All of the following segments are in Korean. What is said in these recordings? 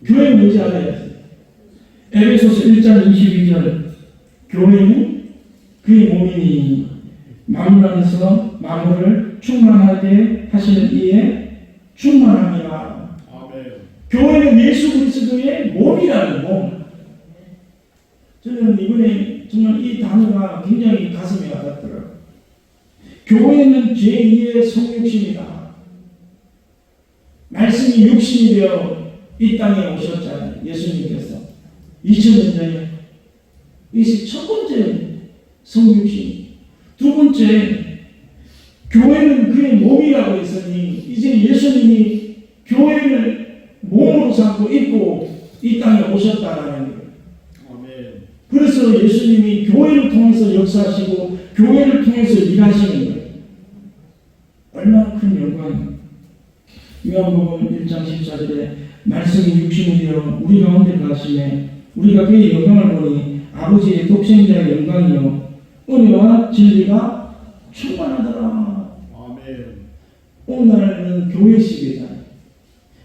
교회는 뭔지 알아야 돼. 에베소서 1장 22절. 교회는 그의 몸이니 만물 안에서 만물을 충만하게 하시는 이에 충만함이라. 아멘. 교회는 예수 그리스도의 몸이라는 몸. 저는 이번에 정말 이 단어가 굉장히 가슴에 와닿더라고요. 교회는 제2의 성육신이다. 말씀이 육신이 되어 이 땅에 오셨잖아요. 예수님께서 2000년 전에. 이것이 첫 번째 성육신. 두 번째, 교회는 그의 몸이라고 했으니 이제 예수님이 교회를 몸으로 삼고 입고 이 땅에 오셨다라는 거예요. 아멘. 그래서 예수님이 교회를 통해서 역사하시고 교회를 통해서 일하시는 거예요. 얼마나 큰 영광이에요. 요한복음 1장 14절에 말씀이 육신이 되어 우리 가운데 가시매 우리가 그의 영광을 보니 아버지의 독생자의 영광이요 은혜와 진리가 충만하더라. 아멘. 오늘날은 교회 시대잖아요.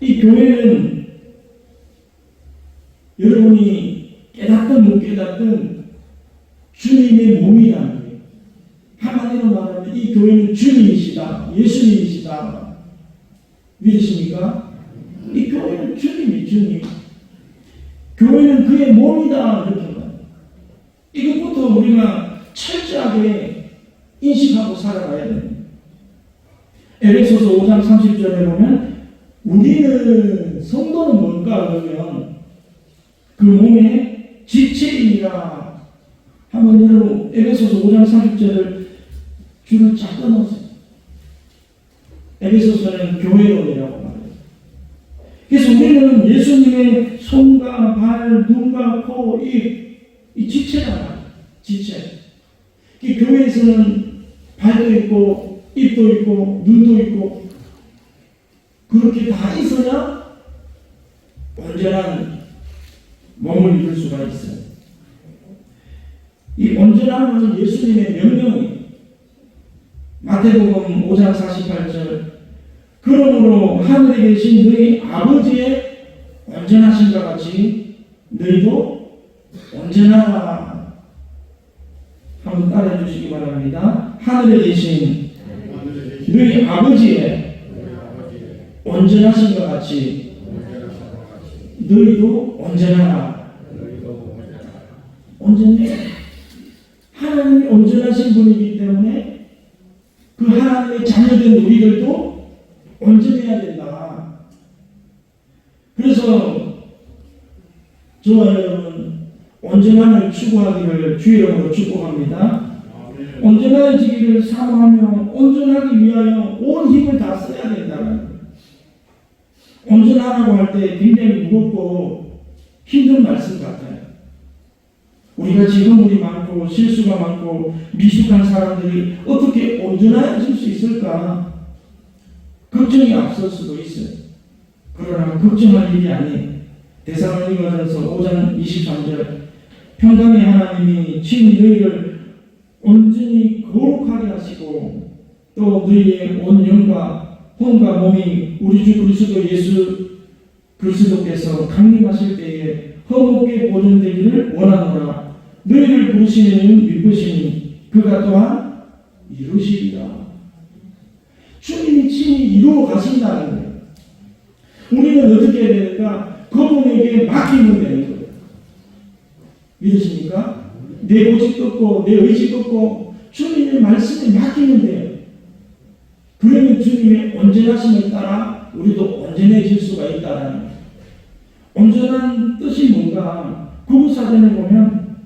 이 교회는 여러분이 깨닫든 못 깨닫든 주님의 몸이라는 거예요. 한마디로 말하면 이 교회는 주님이시다. 예수님이시다. 믿으십니까? 이 교회는 주님이 주님. 교회는 그의 몸이다. 이렇게 말해요. 이것부터 우리가 철저하게 인식하고 살아가야 됩니다. 에베소서 5장 30절에 보면 우리는 성도는 뭔가 그러면 그 몸의 지체이니라. 한번 여러분 에베소서 5장 30절을 줄을 쫙 끊어주세요. 에베소서는 교회론이라고 말해요. 그래서 우리는 예수님의 손과 발, 눈과 코, 입, 이 지체란 말이에요. 지체. 이 교회에서는 발도 있고, 입도 있고, 눈도 있고, 그렇게 다 있어야 온전한 몸을 이룰 수가 있어요. 이 온전함은 예수님의 명령이에요. 마태복음 5장 48절. 그러므로 하늘에 계신 너희 아버지의 온전하심과 같이 너희도 온전하라. 한번 따라해 주시기 바랍니다. 하늘에 계신 너희 아버지의 온전하심과 같이 너희도 온전하라. 온전해. 하나님이 온전하신 분이기 때문에 그 하나님의 자녀된 우리들도 온전해야 된다. 그래서 저와 여러분 온전함을 추구하기를 주의 이름으로 축복합니다. 온전해지기를 사모하며 온전하기 위하여 온 힘을 다 써야 된다는 거예요. 온전하라고 할 때 굉장히 무겁고 힘든 말씀 같아요. 우리가 지금물이 많고 실수가 많고 미숙한 사람들이 어떻게 온전해질 수 있을까? 걱정이 앞설 수도 있어요. 그러나 걱정할 일이 아니에요. 데살로니가전서 5장 23절. 평강의 하나님이 친히 너희를 온전히 거룩하게 하시고 또 너희의 온 영과 혼과 몸이 우리 주 그리스도 예수 그리스도께서 강림하실 때에 흠없게 보존되기를 원하노라. 너희를 부르시는 이는 믿으시니 그가 또한 이루시리라. 주님이 친히 이루어 가신다는 거예요. 우리는 어떻게 해야 되는가? 그분에게 맡기면 되는 거예요. 믿으십니까? 내 고집 꺾고 내 의지 꺾고 주님의 말씀에 맡기면 돼요. 그러면 주님의 온전하심을 따라 우리도 온전해질 수가 있다는 거예요. 온전한 뜻이 뭔가? 구구사전에 보면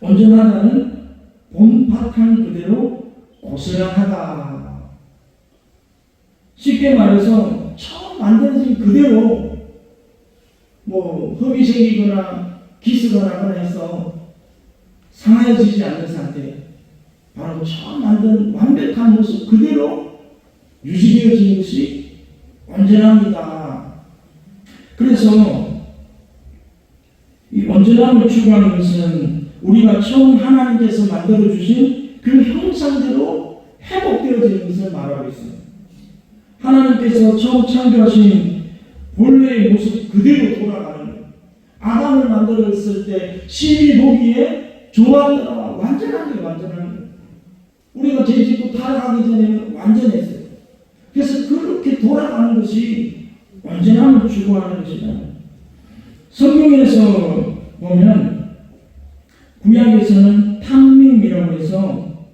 온전하다는 본바탕 그대로 고스란하다. 쉽게 말해서 처음 만들어진 그대로 뭐 흠이 생기거나 기스가 나거나 해서 상하여지지 않는 상태, 바로 처음 만든 완벽한 모습 그대로 유지되어지는 것이 온전합니다. 그래서 이 온전함을 추구하는 것은 우리가 처음 하나님께서 만들어주신 그 형상대로 회복되어지는 것을 말하고 있습니다. 하나님께서 처음 창조하신 본래의 모습 그대로 돌아가는 거예요. 아담을 만들었을 때 신이 보기에 좋았더라. 완전한 거예요. 완전한 거예요. 우리가 죄 짓고 타락하기 전에는 완전했어요. 그래서 그렇게 돌아가는 것이 완전함을 추구하는 것이잖아요. 성경에서 보면 구약에서는 탐림이라고 해서,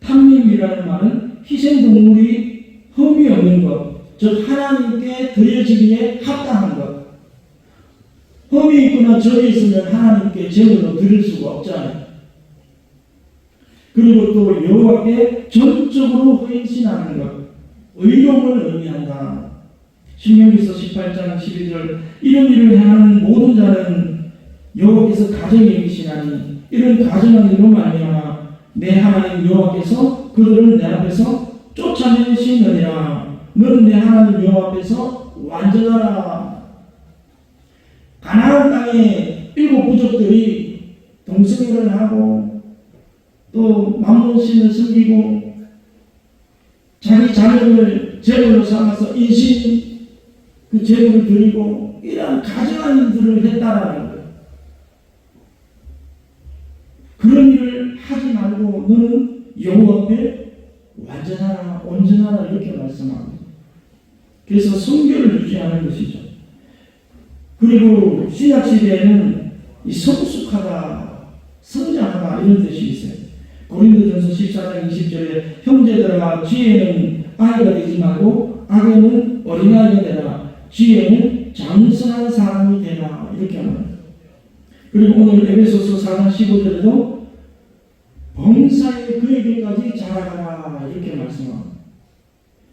탐림이라는 말은 희생동물이 흠이 없는 것, 즉 하나님께 드려지기에 합당한 것. 흠이 있거나 적이 있으면 하나님께 제물로 드릴 수가 없잖아요. 그리고 또 여호와께 전적으로 헌신하는 것, 의로움을 의미한다. 신명기서 18장 12절 이런 일을 행하는 모든 자는 여호와께서 가정에 계시나니 이런 가정한 일로 말미암아 내 하나님 여호와께서 그들을 내 앞에서 쫓아내시느니라. 너는 내 하나님 여호와 앞에서 완전하라. 가나안 땅에 7 부족들이 동성애를 하고 또 만몬신을 섬기고 자기 자녀를 제물로 삼아서 인신 그 제물을 드리고 이러한 가증한 일들을 했다라는 거예요. 그런 일을 하지 말고 너는 여호와 앞에 완전하라, 온전하라 이렇게 말씀합니다. 그래서 성결을 유지하는 것이죠. 그리고 신약 시대에는 이 성숙하다, 성장하다 이런 뜻이 있어요. 고린도전서 14장 20절에 형제들아 지혜는 아이가 되지 말고 악에는 어린아이가 되라. 지혜는 장성한 사람이 되라. 이렇게 합니다. 그리고 오늘 에베소서 4장 15절에도 범사에 그에게까지 자라가라 이렇게 말씀합니다.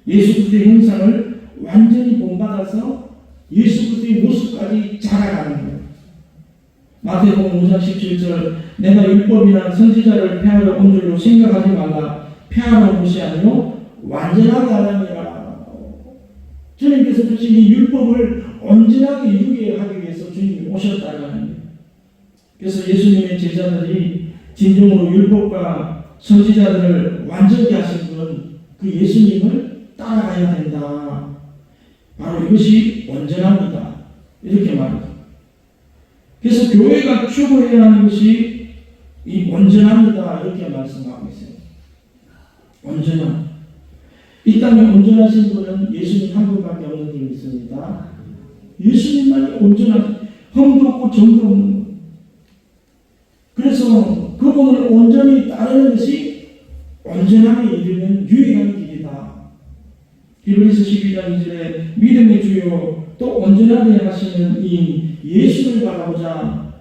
예수 그리스도의 형상을 완전히 본받아서 예수 그리스도의 모습까지 자라가는 거예요. 마태복음 5장 17절 내가 율법이나 선지자를 폐하려 온 줄로 생각하지 말라. 폐하러 온 것이 아니요 완전하게 하라니라. 주님께서 주신 이 율법을 온전하게 이루게 하기 위해서 주님이 오셨다는 거예요. 그래서 예수님의 제자들이 진정으로 율법과 선지자들을 완전히 하신 분, 그 예수님을 따라가야 된다. 바로 이것이 온전합니다. 이렇게 말합니다. 그래서 교회가 추구해야 하는 것이 이 온전합니다. 이렇게 말씀하고 있어요. 온전함. 이 땅에 온전하신 분은 예수님 한 분밖에 없는 분이 있습니다. 예수님만이 온전한, 흠도 없고 점도 없는 분. 그래서 그분을 온전히 따르는 것이 온전함에 이르는 유일한 길이다. 히브리서 12장 2절에 믿음의 주요 또 온전하게 하시는 이 예수를 바라보자.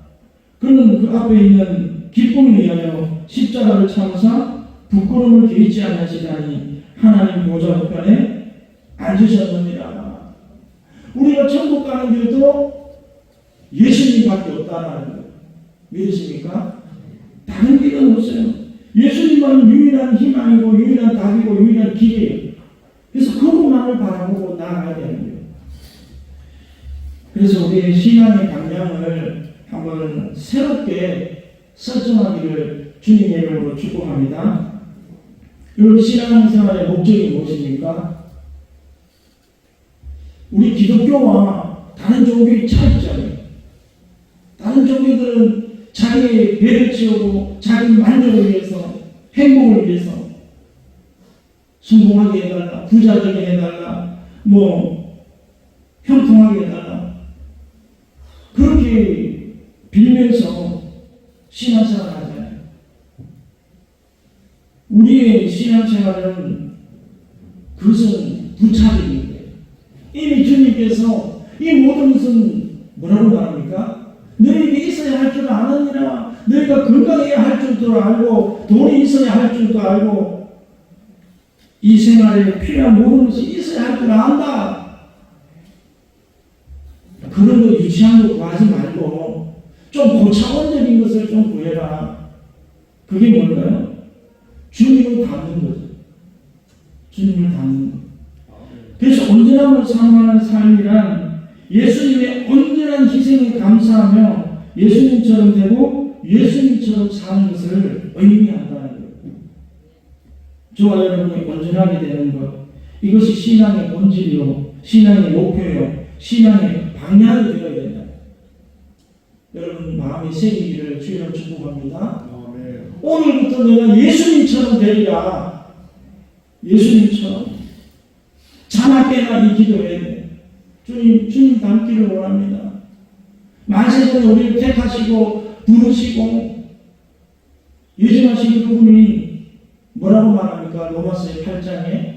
그는 그 앞에 있는 기쁨을 위하여 십자가를 참으사 부끄러움을 개의치 않으시다니 하나님 보좌 우편에 앉으셨느니라. 우리가 천국 가는 길도 예수님밖에 없다라는 거예요. 믿으십니까? 다른 길은 없어요. 예수님만은 유일한 희망이고 유일한 답이고 유일한 길이에요. 그래서 그분만을 바라보고 나아가야 되는 거예요. 그래서 우리의 신앙의 방향을 한번 새롭게 설정하기를 주님의 이름으로 축복합니다. 여러분 신앙생활의 목적이 무엇입니까? 우리 기독교와 다른 종교의 차이점이에요. 다른 종교들은 자기의 배를 채우고 자기 만족을 위해서 행복을 위해서 성공하게 해달라, 부자 되게 해달라, 형통하게 해달라 그렇게 빌면서 신앙생활을 하잖아요. 우리의 신앙생활은 그것은 부차적인데 이미 주님께서 이 모든 것은 뭐라고 말합니까? 너희에게 있어야 할 줄 아느니라. 너희가 건강해야 할 줄도 알고 돈이 있어야 할 줄도 알고 이 생활에 필요한 모든 것이 있어야 할 줄 안다. 그런 거 유치한 거 구하지 말고 좀 고차원적인 것을 좀 구해라. 그게 뭘까요? 주님을 닮는 거죠. 주님을 닮는 것. 그래서 온전함을 사모하는 삶이란 예수님의 온전한 희생에 감사하며 예수님처럼 되고 예수님처럼 사는 것을 의미한다는 거예요. 저와 여러분이 온전하게 되는 것, 이것이 신앙의 본질이요 신앙의 목표요 신앙의 방향이 되어야 된다. 여러분 마음에 새기기를 주의로 축복합니다. 오늘부터 내가 예수님처럼 되리라. 예수님처럼 자나깨나 이 기도해야 돼. 주님 닮기를 원합니다. 만세전에 우리를 택하시고 부르시고 예정하신 그분이 뭐라고 말합니까? 로마서 8장에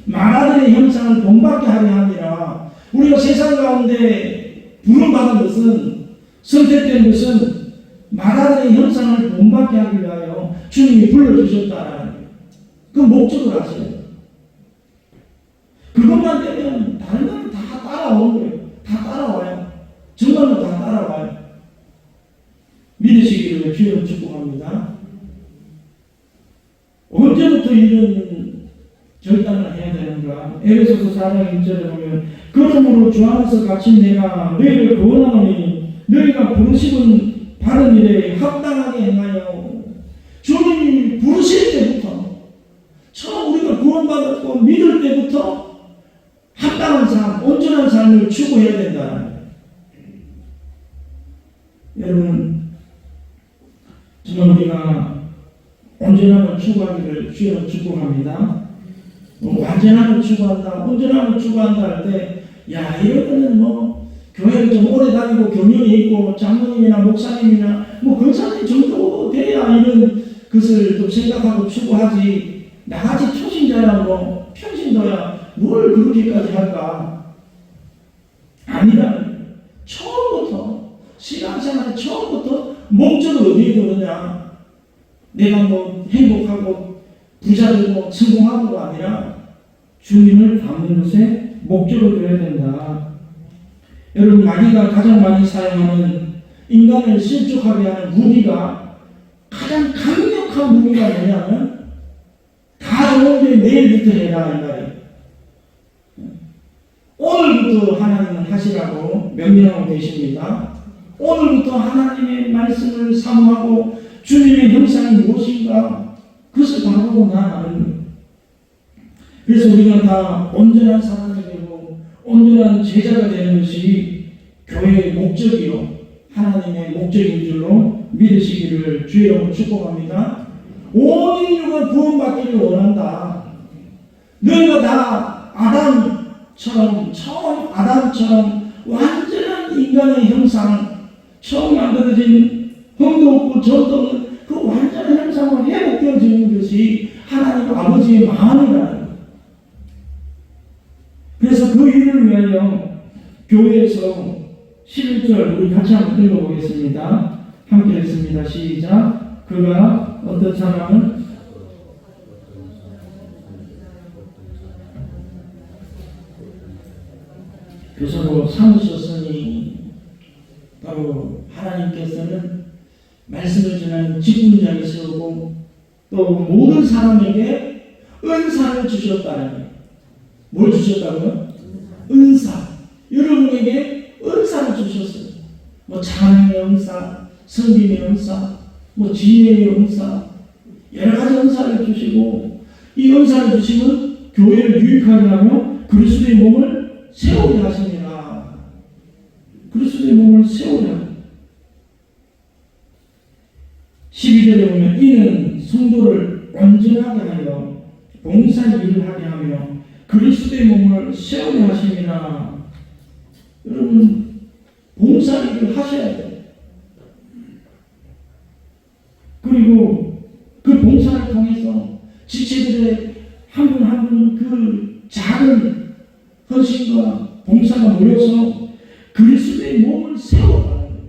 만아들의 형상을 본받게 하려 함이라. 우리가 세상 가운데 부름받은 것은, 선택된 것은 만아들의 형상을 본받게 하기 위하여 주님이 불러주셨다라는 거예요. 그 목적을 아셔야 돼요. 그것만 되면 다른 건 다 따라오는 거예요. 다 따라와요. 정말로 다 따라와요. 믿으시기를 주여 축복합니다. 언제부터 이런 결단을 해야 되는가? 에베소서 4장 1절에 보면 그러므로 주 안에서 갇힌 내가 너희를 구원하노니 너희가 부르심은 바른 일에 합당하게 행하여. 주님이 부르실 때부터, 처음 우리가 구원받았고 믿을 때부터 합당한 삶, 온전한 삶을 추구해야 된다. 여러분 정말 우리가 온전함을 추구하기를 주여 축복합니다. 완전함을 추구한다, 온전함을 추구한다 할 때, 야, 이러면은 교회를 좀 오래 다니고 경륜이 있고 장로님이나 목사님이나 권사님 정도 돼야 이런 것을 좀 생각하고 추구하지, 나같이 초신자야 평신도야 뭘 그렇게까지 할까? 아니라 처음부터, 신앙생활의 처음부터 목적을 어디에 두느냐? 내가 행복하고 부자되고 성공하고가 아니라 주님을 닮는 것에 목적을 둬야 된다. 여러분, 마귀가 가장 많이 사용하는 인간을 실족하게 하는 무기가, 가장 강력한 무기가 뭐냐면 다 좋은데 내일부터 해라 이 말이에요. 오늘부터 하나님은 하시라고 명령하고 계십니다. 오늘부터 하나님의 말씀을 사모하고 주님의 형상이 무엇인가 그것을 바라보고 나아가는 거예요. 그래서 우리가 다 온전한 사람이 되고 온전한 제자가 되는 것이 교회의 목적이요 하나님의 목적인 줄로 믿으시기를 주여 축복합니다. 온 인류가 구원받기를 원한다. 너희가 다 아담처럼, 처음 아담처럼 완전한 인간의 형상, 처음 만들어진 흠도 없고 점도 없는 그 완전한 형상으로 회복되어지는 것이 하나님 아버지의 마음이라는 거예요. 그래서 그 일을 위하여 교회에서 11절 우리 같이 한번 읽어보겠습니다. 함께 읽습니다. 시작. 그가 어떤 사람은 교사로 삼으셨으니, 바로 하나님께서는 말씀을 전하는 직분자를 세우고 또 모든 사람에게 은사를 주셨다는 거예요. 뭘 주셨다고요? 은사. 여러분에게 은사를 주셨어요. 찬양의 은사, 성김의 은사, 지혜의 은사, 여러 가지 은사를 주시고, 이 은사를 주시면 교회를 유익하게 하며 그리스도의 몸을 세우게 하십니다. 그리스도의 몸을 세우게 합니다. 12절에 보면 이는 성도를 온전하게 하여 봉사 일을 하게 하며 그리스도의 몸을 세우게 하십니다. 여러분, 봉사 일을 하셔야 돼요. 그리고 그 봉사를 통해서 지체들의 한 분 한 분 그 작은 헌신과 봉사가 모여서 그리스도의 몸을 세워가는 거예요.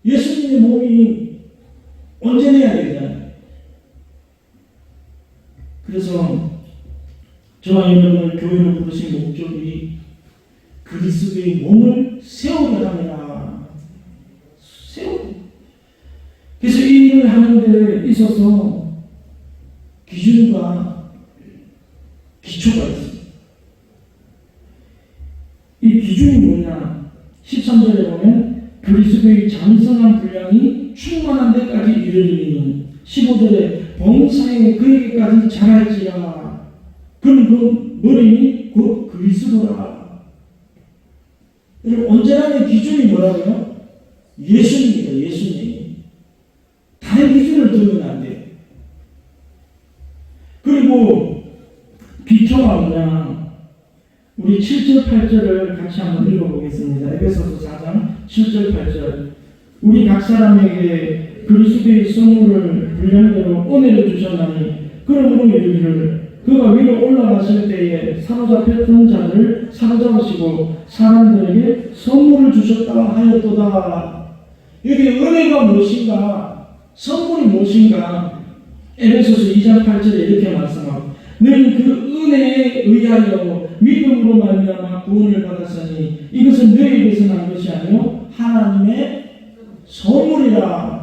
예수님의 몸이 온전해야 되잖아요. 그래서 저와 여러분을 교회로 부르신 목적이 그리스도의 몸을 세우게 합니다. 그래서 이 일을 하는 데 있어서 기준과 기초가 있습니다. 이 기준이 뭐냐? 13절에 보면 그리스도의 장성한 분량이 충만한 데까지 이르리니, 15절에 봉사에 그에게까지 자랄지라. 그럼 그 머리니 곧 그리스도라. 온전함의 기준이 뭐라고요? 예수님입니다. 예수님. 다른 기준을 두면 안 돼요. 그리고 기초가 뭐냐? 우리 7절, 8절을 같이 한번 읽어보겠습니다. 에베소서 4장 7절, 8절. 우리 각 사람에게 그리스도의 선물을 분량대로 은혜를 주셨나니 그러므로 이르기를 그가 위로 올라가실 때에 사로잡혔던 자를 사로잡으시고 사람들에게 선물을 주셨다 하였도다. 여기 은혜가 무엇인가? 선물이 무엇인가? 에베소서 2장 8절에 이렇게 말씀하고 너희는 그 은혜에 의하여 믿음으로 말미암아 구원을 받았으니 이것은 너희에게서 난 것이 아니요 하나님의 선물이라.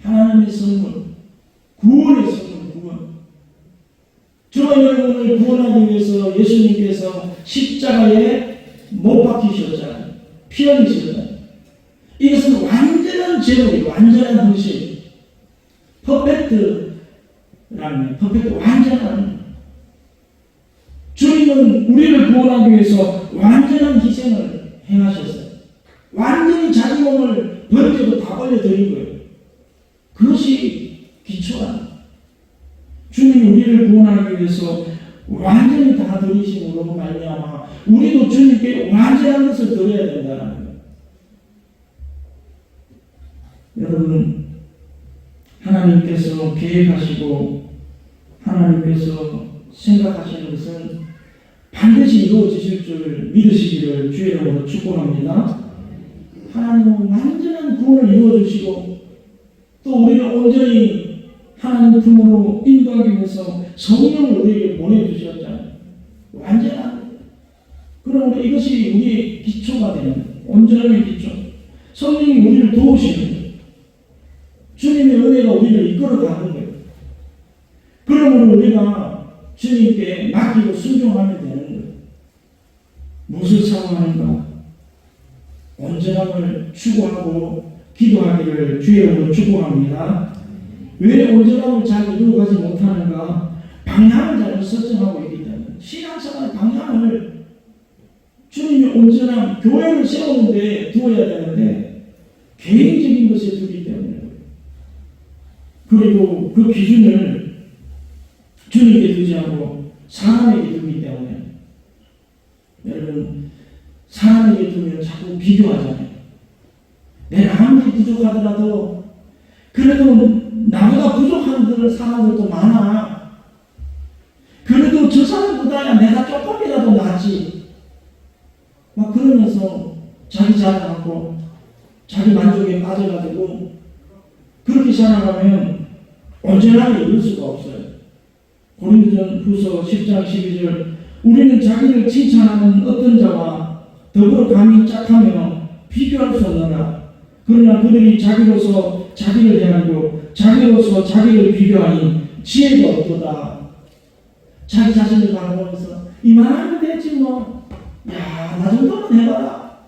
하나님의 선물, 구원의 선물, 구원. 저와 여러분을 구원하기 위해서 예수님께서 십자가에 못 박히셨잖아요. 피 흘리셨잖아요. 이것은 완전한 제물이, 완전한 헌신. 퍼펙트라는, 퍼펙트, 완전한. 주님은 우리를 구원하기 위해서 완전한 희생을 행하셨어요. 완전히 자기 몸을 번제로 다 벌려드린 거예요. 그것이 기초다. 주님이 우리를 구원하기 위해서 완전히 다 드리심으로 말미암아 우리도 주님께 완전한 것을 드려야 된다는 거예요. 여러분, 하나님께서 계획하시고 하나님께서 생각하시는 것은 반드시 이루어지실 줄 믿으시기를 주의 이름으로 축복합니다. 하나님은 완전한 구원을 이루어주시고 또 우리를 온전히 하나님 품으로 인도하기 위해서 성령을 우리에게 보내주셨잖아요. 완전한. 그러므로 이것이 우리의 기초가 되는 온전함의 기초. 성령이 우리를 도우시는 거예요. 주님의 은혜가 우리를 이끌어가는 거예요. 그러므로 우리가 주님께 맡기고 순종하면 되는 거예요. 무엇을 사모하는가? 온전함을 추구하고 기도하기를 주의 이름으로 축복합니다. 왜 온전함을 잘 이루어가지 못하는가? 방향을 잘못 설정하고 있기 때문에. 신앙생활 방향을 주님의 온전함, 교회를 세우는데 두어야 되는데 개인적인 것에 두기 때문에. 그리고 그 기준을 주님께 두지 않고 사람에게 두기 때문에. 여러분, 사람에게 두면 자꾸 비교하잖아요. 내가 아무리 부족하더라도 그래도 나보다 부족한 사람들도 많아. 그래도 저 사람보다 내가 조금이라도 낫지. 막 그러면서 자기 자랑하고 자기 만족에 빠져가지고 그렇게 살아가면 온전하게 이룰 수가 없어요. 고린도전 후서 10장 12절 우리는 자기를 칭찬하는 어떤 자와 더불어 감히 짝하며 비교할 수 없느냐. 그러나 그들이 자기로서 자기를 대하고 자기로서 자기를 비교하니 지혜가 없도다. 자기 자신을 바라보면서 이만하면 되지 뭐. 야, 나 정도만 해봐라.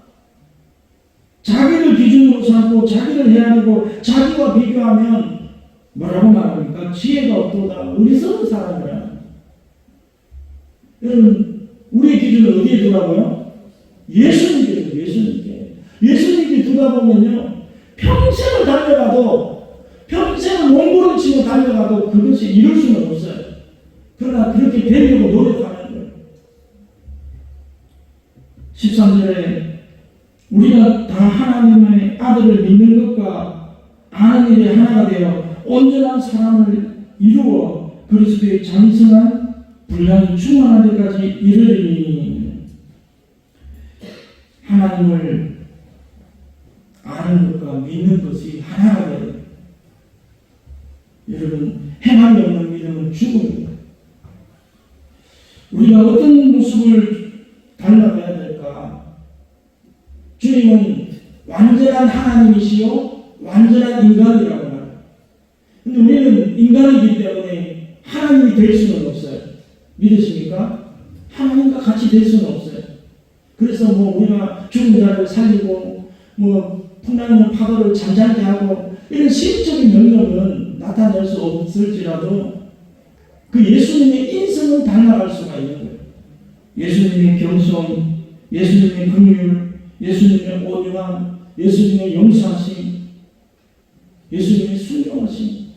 자기를 기준으로 삼고 자기를 헤아리고 자기와 비교하면 뭐라고 말합니까? 지혜가 없도다. 어리석은 사람이야. 여러분, 우리의 기준은 어디에 두라고요? 예수님께 두, 예수님께. 예수님께 두다 보면요, 평생을 달려가도, 평생을 몸부림치고 달려가도 그것이 이룰 수는 없어요. 그러나 그렇게 되려고 노력하는 거예요. 13절에 우리가 다 하나님의 아들을 믿는 것과 아는 일에 하나가 되어 온전한 사람을 이루어 그리스도의 장성한 분량이 충만한 데까지 이르리니. 하나님을 아는 것과 믿는 것이 하나가 돼요. 여러분, 행함이 없는 믿음은 죽음입니다. 우리가 어떤 모습을 닮아가야 될까? 주님은 완전한 하나님이시요 완전한 인간이라고 말해요. 근데 우리는 인간이기 때문에 하나님이 될 수는 없어요. 믿으십니까? 하나님과 같이 될 수는 없어요. 그래서 뭐 우리가 죽은 자를 살리고 뭐 풍랑이는 파도를 잠잠게 하고 이런 시적인 능력은 나타낼 수 없을지라도 그 예수님의 인성은 닮아갈 수가 있는 거예요. 예수님의 겸손, 예수님의 긍휼, 예수님의 온유함, 예수님의 용서하심, 예수님의 순종하심,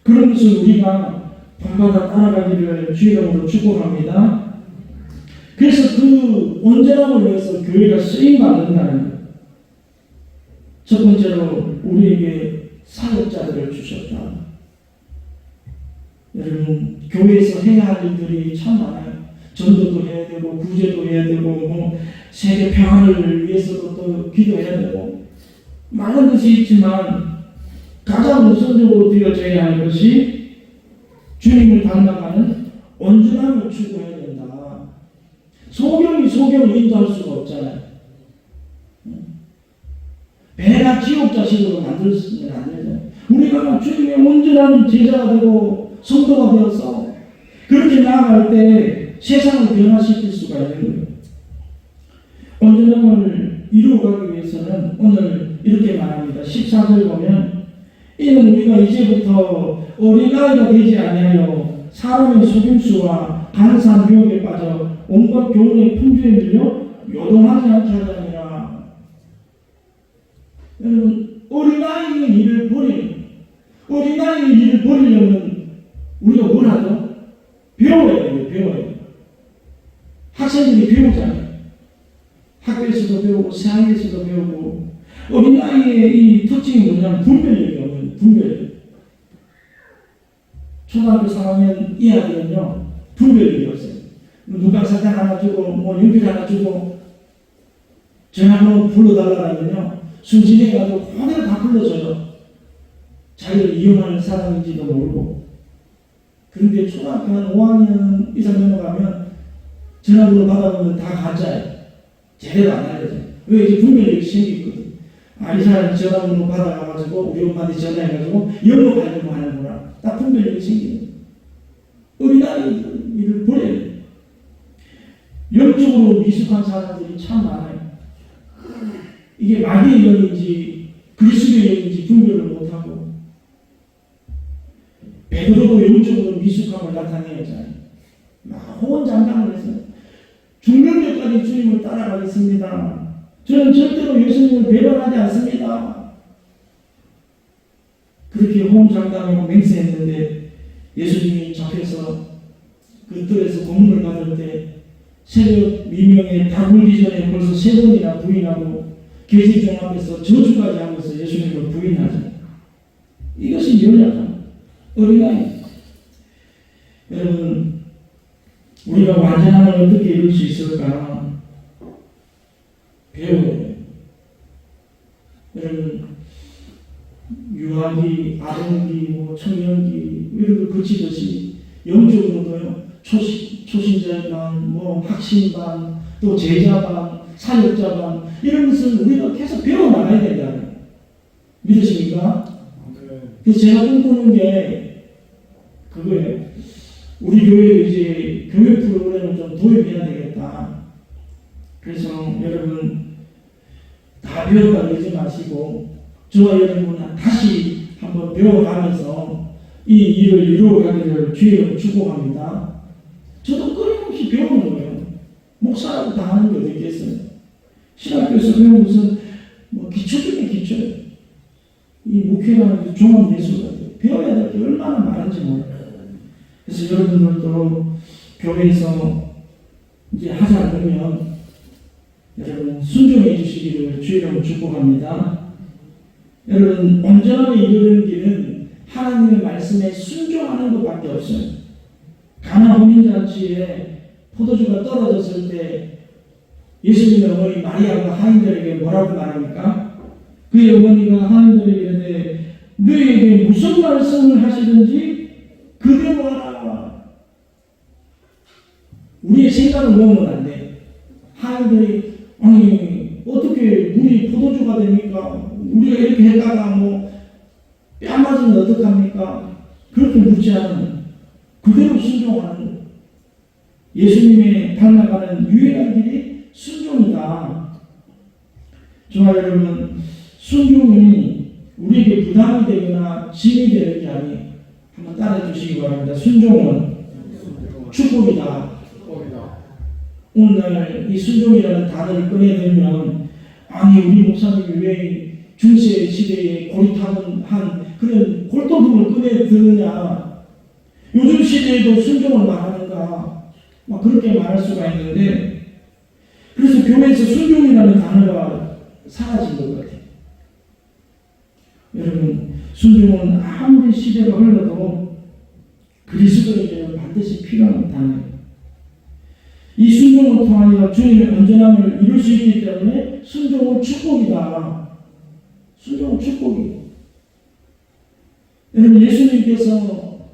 그런 것을 우리가 본받아 따라가기를 주의 이름으로 축복합니다. 그래서 그 온전함을 위해서 교회가 쓰임받는다는 것. 첫 번째로 우리에게 사역자들을 주셨다. 여러분, 교회에서 해야 할 일들이 참 많아요. 전도도 해야 되고, 구제도 해야 되고, 뭐 세계 평화를 위해서도 또 기도해야 되고, 많은 것이 있지만 가장 우선적으로 되어져야 할 것이 주님을 닮아가는 온전함을 추구해야 된다. 소경이 소경을 인도할 수가 없잖아요. 배가 지옥 자식으로 만들었으면 안 되잖아요. 우리가 주님의 온전한 제자가 되고 성도가 되어서 그렇게 나아갈 때 세상을 변화시킬 수가 있는 거예요. 온전함을 이루어가기 위해서는 오늘 이렇게 말합니다. 14절 보면 이는 우리가 이제부터 어린아이가 되지 아니하여 사람의 속임수와 간사한 유혹에 빠져 온갖 교훈의 풍조에 밀려 요동하지 않게 하자니라. 여러분, 어린아이의 일을 버리려면 우리가 뭘 하죠? 배워야 돼요. 배워야 돼요. 학생들이 배우잖아요. 학교에서도 배우고 사회에서도 배우고. 어린아이의 이 특징이 뭐냐면 분별력이 없는 분별력. 초등학교 3학년 이하들은요 분별력이 없어요. 눈감사탕 하나 주고 뭐 연필 하나 주고 전화번호 불러달라면요 순진해가지고 그대로 다 불러줘요. 자기를 이용하는 사람인지도 모르고. 그런데 초등학교 한 5학년 이상 넘어가면 전화번호 받아보면 다 가짜예요. 제대로 안 알려져요. 왜? 이제 분별력이 생기거든. 아, 이 사람이 전화번호 받아가지고 우리 엄마한테 전화해가지고 연락하려고 하는구나. 딱 분별력이 생기는 거예요. 어린아이를 버려야 돼요. 영적으로 미숙한 사람들이 참 많아요. 이게 마귀의 영인지 그리스도의 영인지 분별을 못하고. 베드로도 영적으로 미숙함을 나타내잖아요. 호언장담을 했어요. 죽는 데까지 주님을 따라가겠습니다. 저는 절대로 예수님을 배반하지 않습니다. 그렇게 호언장담하고 맹세했는데 예수님이 잡혀서 그 뜰에서 고문을 받을 때 새벽 미명에 다 울기 전에 벌써 3번이나 부인하고 계집종 앞에서 저주까지 하면서 예수님을 부인하죠. 이것이 연약함, 어린아이. 여러분, 우리가 완전함을 어떻게 이룰 수 있을까? 배워야 돼요. 여러분, 유아기, 아동기, 뭐 청년기 이런 걸 거치듯이 영적으로도요. 초신자반, 뭐 학신반, 또 제자반, 사역자반 이런 것을 우리가 계속 배워나가야 된다. 믿으십니까? 그래서 제가 꿈꾸는 게 그거예요. 우리 교회에 이제 교육 프로그램을 좀 도입해야 되겠다. 그래서 여러분 다 배웠다 그러지 마시고 저와 여러분 다시 한번 배워가면서 이 일을 이루어가기를 주의로 축복합니다. 저도 끊임없이 배우는 거예요. 목사라고 다 하는 게 어디 있겠어요? 신학교에서 배운 것은 뭐 기초 중에 기초예요. 이 목회라는 게 종합예술 같아요. 배워야 될 게 얼마나 많은지 몰라요. 그래서 여러분들도 교회에서 이제 하지 않으면 여러분 순종해 주시기를 주의로 축복합니다. 여러분 온전함에 이르는 길은 하나님의 말씀에 순종하는 것밖에 없어요. 가나 혼인잔치에 포도주가 떨어졌을 때 예수님의 어머니 마리아가 하인들에게 뭐라고 말합니까? 그의 어머니가 하인들에게 이르되 너희에게 무슨 말씀을 하시든지 그대로 하라. 우리의 생각을 넣으면 안 돼. 하인들이 아니 어떻게 물이 포도주가 됩니까? 우리가 이렇게 했다가 뭐 뺨 맞으면 어떡합니까? 그렇게 묻지 않으면 그대로 순종하는 거예요. 예수님의 닮아가는 유일한 길이 순종이다. 저와 여러분 순종이 우리에게 부담이 되거나 짐이 되는 게 아니에요. 한번 따라해 주시기 바랍니다. 순종은 축복이다. 오늘날 이 순종이라는 단어를 꺼내들면 아니 우리 목사님이 왜 중세 시대에 고리타분한 그런 골동품을 꺼내드느냐, 요즘 시대에도 순종을 말하는가, 막 그렇게 말할 수가 있는데, 그래서 교회에서 순종이라는 단어가 사라진 것 같아요. 여러분, 순종은 아무리 시대가 흘러도 그리스도에게는 반드시 필요한 단어예요. 이 순종을 통하여 주님의 온전함을 이룰 수 있기 때문에 순종은 축복이다. 순종은 축복이에요. 여러분, 예수님께서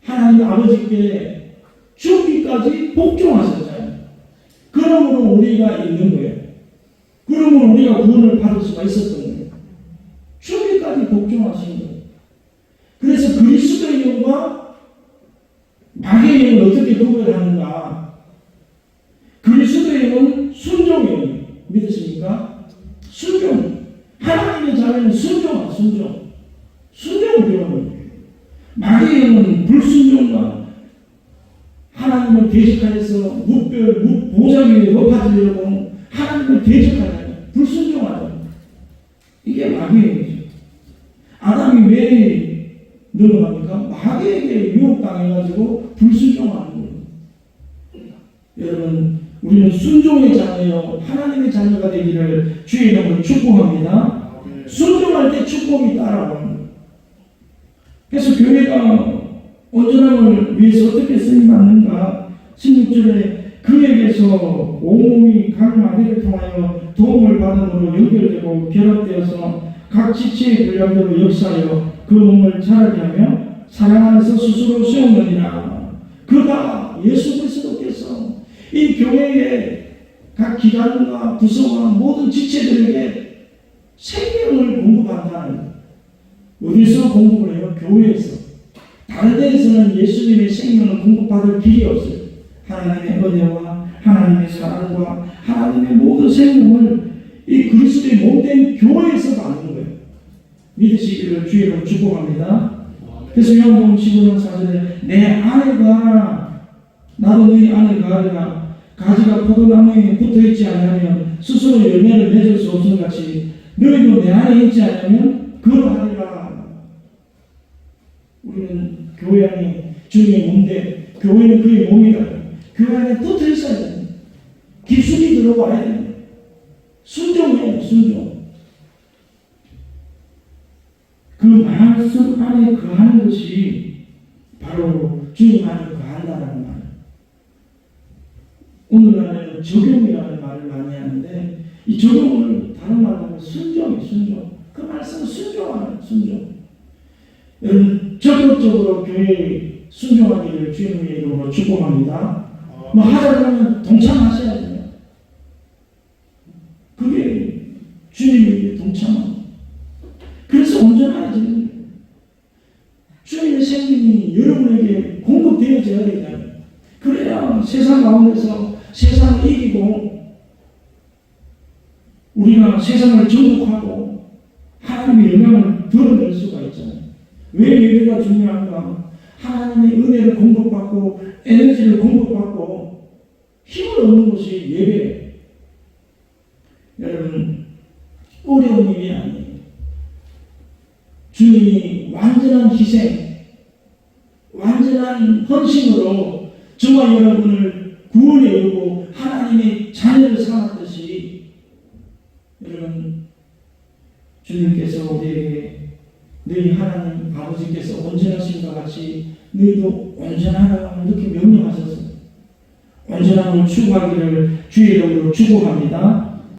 하나님 아버지께 죽기까지 복종하셨잖아요. 그러므로 우리가 있는 거예요. 그러므로 우리가 구원을 받을 수가 있었던 거예요. 죽기까지 복종하신 거예요. 그래서 그리스도의 영과 마귀의 영을 어떻게 구별하는가? 그리스도의 영은 순종이에요. 믿으십니까? 순종. 하나님의 자녀는 순종아, 순종. 순종을 배우는 거예요. 마귀의 영은 불순종과 하나님을 대적하여서 보좌 위에 높아지려고 하나님을 대적하는 불순종하는, 이게 마귀의 영이죠. 아담이 왜 넘어갑니까? 마귀에게 유혹당해가지고 불순종하는 거예요. 여러분, 우리는 순종의 자녀요 하나님의 자녀가 되기를 주의 이름으로 축복합니다. 순종할 때 축복이 따라오는 거예요. 그래서 교회가 온전함을 위해서 어떻게 쓰임받는가? 16절에 그에게서 온몸이 각 마디를 통하여 도움을 받음으로 연결되고 결합되어서 각 지체의 분량대로 역사하여 그 몸을 자라게 하며 사랑 안에서 스스로 세우느니라. 그가 예수 그리스도께서 이 교회의 각 기관과 부서와 모든 지체들에게 생명을 공급한다는 거예요. 어디서 공급을 해요? 교회에서. 다른 데에서는 예수님의 생명을 공급받을 길이 없어요. 하나님의 은혜와 하나님의 사랑과 하나님의 모든 생명을 이 그리스도의 몸된 교회에서 받는 거예요. 믿으시기를 주의로 축복합니다. 그래서 요한복음 15장 4절에 내 안에 거하라 나도 너희 안에 거하리라. 가지가 포도나무에 붙어있지 않으면 스스로 열매를 맺을 수 없는 같이 너희도 내 안에 있지 않으면 그러하리라. 우리는 교회 안에 주님의 몸인데 교회는 그의 몸이다. 교회 안에 붙어 있어야 돼요. 기술이 들어와야 돼요. 순종해요, 순종. 그 말씀 안에 거하는 것이 바로 주님 안에 거한다는 말. 오늘날에는 적용이라는 말을 많이 하는데 이 적용을 다른 말로 하면 순종이에요, 순종. 그 말씀은 순종하는 순종. 여러분, 적극적으로 교회에 순종하기를 주님의 이름으로 축복합니다. 뭐 하자면 동참하셔야 돼요. 그게 주님에게 동참합니다. 그래서 온전해지는 거예요. 주님의 생명이 여러분에게 공급되어져야 된다. 그래야 세상 가운데서 세상을 이기고 우리가 세상을 정복하고 하나님의 영향을 드러낼 수가 있잖아요. 왜 예배가 중요한가? 하나님의 은혜를 공급받고 에너지를 공급받고 힘을 얻는 것이 예배예요. 여러분, 어려운 일이 아니에요. 주님이 완전한 희생, 완전한 헌신으로 저와 여러분을 구원해 오고 하나님의 자녀를 삼았듯이 여러분, 주님께서 우리에게 너희 하나님 아버지께서 온전하신과 같이 너희도 온전하라고 이렇게 명령하셔서 온전함을 추구하기를 주의 이름으로 축복합니다.